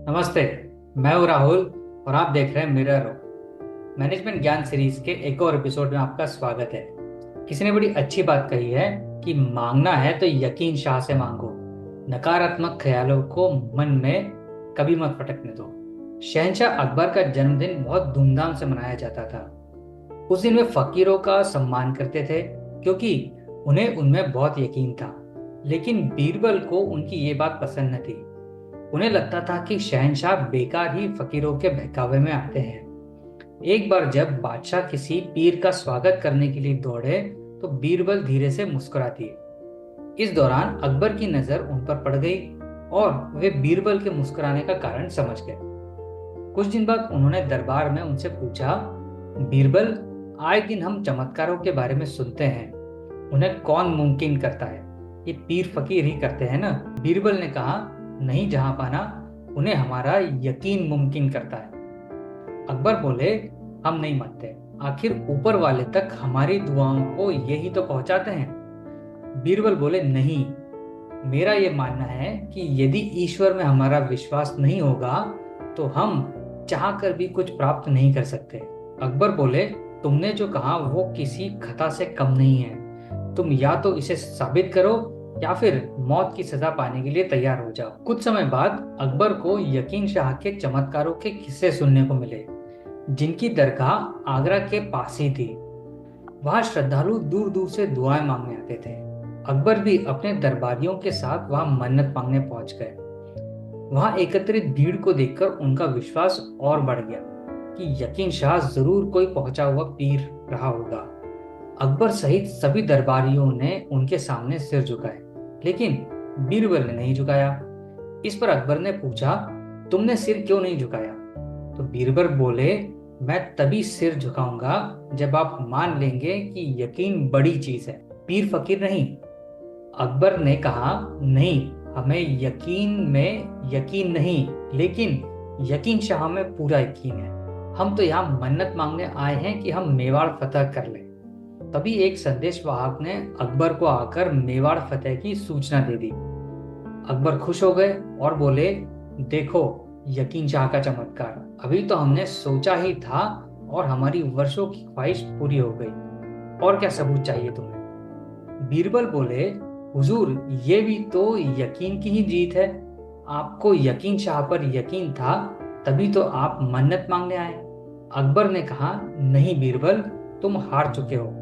नमस्ते। मैं हूँ राहुल और आप देख रहे हैं मिरर मैनेजमेंट ज्ञान सीरीज के एक और एपिसोड में आपका स्वागत है। किसी ने बड़ी अच्छी बात कही है कि मांगना है तो यकीन शाह से मांगो, नकारात्मक ख्यालों को मन में कभी मत फटकने दो। शहंशाह अकबर का जन्मदिन बहुत धूमधाम से मनाया जाता था। उस दिन वे फकीरों का सम्मान करते थे क्योंकि उन्हें उनमें बहुत यकीन था। लेकिन बीरबल को उनकी ये बात पसंद न थी। उन्हें लगता था कि शहंशाह बेकार ही फकीरों के बहकावे में आते हैं। एक बार जब बादशाह किसी पीर का स्वागत करने के लिए दौड़े तो बीरबल धीरे से मुस्कुरा दिए। इस दौरान अकबर की नजर उन पर पड़ गई और वे बीरबल के मुस्कुराने का कारण समझ गए। कुछ दिन बाद उन्होंने दरबार में उनसे पूछा, बीरबल, आए दिन हम चमत्कारों के बारे में सुनते हैं, उन्हें कौन मुमकिन करता है? ये पीर फकीर ही करते हैं ना? बीरबल ने कहा, नहीं जहां पाना, उन्हें हमारा यकीन मुमकिन करता है। अकबर बोले, हम नहीं मानते, आखिर ऊपर वाले तक हमारी दुआओं को यही तो पहुंचाते हैं। बीरबल बोले, नहीं, मेरा ये मानना है कि यदि ईश्वर में हमारा विश्वास नहीं होगा तो हम चाह कर भी कुछ प्राप्त नहीं कर सकते। अकबर बोले, तुमने जो कहा वो किसी खता से कम नहीं है। तुम या तो इसे साबित करो या फिर मौत की सजा पाने के लिए तैयार हो जाओ। कुछ समय बाद अकबर को यकीन शाह के चमत्कारों के किस्से सुनने को मिले, जिनकी दरगाह आगरा के पास ही थी। वहां श्रद्धालु दूर दूर से दुआएं मांगने आते थे। अकबर भी अपने दरबारियों के साथ वहां मन्नत मांगने पहुंच गए। वहां एकत्रित भीड़ को देखकर उनका विश्वास और बढ़ गया कि यकीन शाह जरूर कोई पहुंचा हुआ पीर रहा होगा। अकबर सहित सभी दरबारियों ने उनके सामने सिर झुकाए, लेकिन बीरबल ने नहीं झुकाया। इस पर अकबर ने पूछा, तुमने सिर क्यों नहीं झुकाया? तो बीरबल बोले, मैं तभी सिर झुकाऊंगा जब आप मान लेंगे कि यकीन बड़ी चीज है, पीर फकीर नहीं। अकबर ने कहा, नहीं, हमें यकीन में यकीन नहीं, लेकिन यकीन शाह में पूरा यकीन है। हम तो यहाँ मन्नत मांगने आए हैं कि हम मेवाड़ फतह कर लें। तभी एक संदेश वाहक ने अकबर को आकर मेवाड़ फतेह की सूचना दे दी। अकबर खुश हो गए और बोले, देखो यकीन शाह का चमत्कार, अभी तो हमने सोचा ही था और हमारी वर्षों की ख्वाहिश पूरी हो गई। और क्या सबूत चाहिए तुम्हें? बीरबल बोले, हुजूर, ये भी तो यकीन की ही जीत है। आपको यकीन शाह पर यकीन था, तभी तो आप मन्नत मांगने आए। अकबर ने कहा, नहीं बीरबल, तुम हार चुके हो,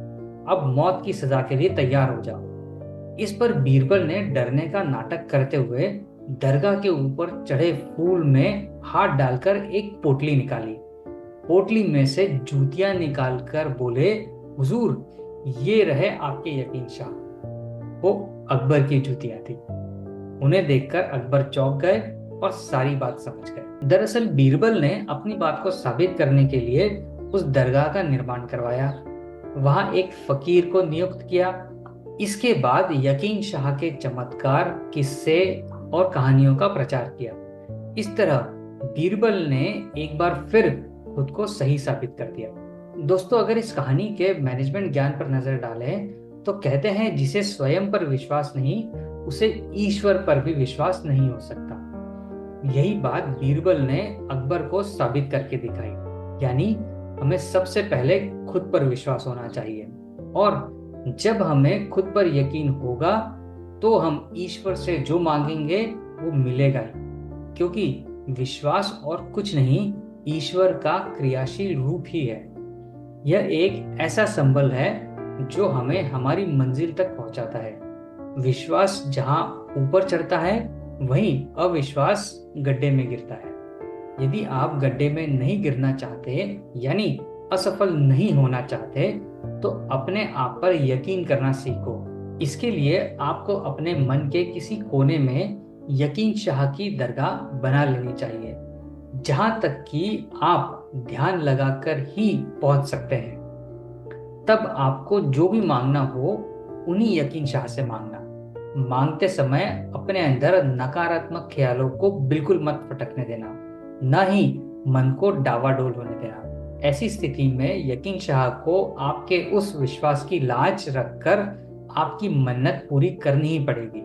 अब मौत की सजा के लिए तैयार हो जाओ। इस पर बीरबल ने डरने का नाटक करते हुए दरगाह के ऊपर चढ़े फूल में हाथ डालकर एक पोटली निकाली। पोटली में से जूतियां निकालकर बोले, हुजूर, ये रहे आपके यकीन शाह। वो अकबर की जूतियां थी। उन्हें देखकर अकबर चौंक गए और सारी बात समझ गए। दरअसल बीरबल ने अपनी बात को साबित करने के लिए उस दरगाह का निर्माण करवाया, वहां एक फकीर को नियुक्त किया। इसके बाद यकीन शाह के चमत्कार, किस्से और कहानियों का प्रचार किया। इस तरह बीरबल ने एक बार फिर खुद को सही साबित कर दिया। दोस्तों, अगर इस कहानी के मैनेजमेंट ज्ञान पर नजर डालें तो कहते हैं, जिसे स्वयं पर विश्वास नहीं, उसे ईश्वर पर भी विश्वास नहीं हो सकता। यही बात बीरबल ने अकबर को साबित करके दिखाई। यानी हमें सबसे पहले खुद पर विश्वास होना चाहिए, और जब हमें खुद पर यकीन होगा तो हम ईश्वर से जो मांगेंगे वो मिलेगा ही, क्योंकि विश्वास और कुछ नहीं, ईश्वर का क्रियाशील रूप ही है। यह एक ऐसा संबल है जो हमें हमारी मंजिल तक पहुंचाता है। विश्वास जहां ऊपर चढ़ता है, वहीं अविश्वास गड्ढे में गिरता है। यदि आप गड्ढे में नहीं गिरना चाहते, यानी असफल नहीं होना चाहते, तो अपने आप पर यकीन करना सीखो। इसके लिए आपको अपने मन के किसी कोने में यकीन शाह की दरगाह बना लेनी चाहिए, जहां तक कि आप ध्यान लगाकर ही पहुंच सकते हैं। तब आपको जो भी मांगना हो, उन्हीं यकीन शाह से मांगना। मांगते समय अपने अंदर नकारात्मक ख्यालों को बिल्कुल मत फटकने देना, न ही मन को डावाडोल होने देना। ऐसी स्थिति में यकीन शाह को आपके उस विश्वास की लाज रखकर आपकी मन्नत पूरी करनी ही पड़ेगी,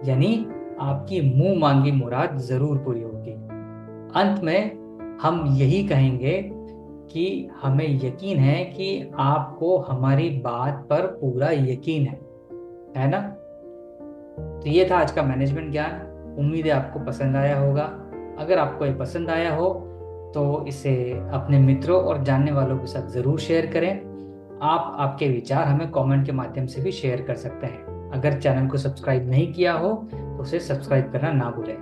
यानी आपकी मुंह मांगी मुराद जरूर पूरी होगी। अंत में हम यही कहेंगे कि हमें यकीन है कि आपको हमारी बात पर पूरा यकीन है ना? तो ये था आज का मैनेजमेंट ज्ञान। उम्मीद है आपको पसंद आया होगा। अगर आपको ये पसंद आया हो तो इसे अपने मित्रों और जानने वालों के साथ ज़रूर शेयर करें। आप आपके विचार हमें कमेंट के माध्यम से भी शेयर कर सकते हैं। अगर चैनल को सब्सक्राइब नहीं किया हो तो उसे सब्सक्राइब करना ना भूलें।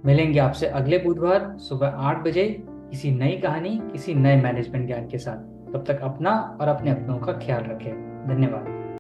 मिलेंगे आपसे अगले बुधवार सुबह 8 बजे किसी नई कहानी, किसी नए मैनेजमेंट ज्ञान के साथ। तब तक अपना और अपने अपनों का ख्याल रखें। धन्यवाद।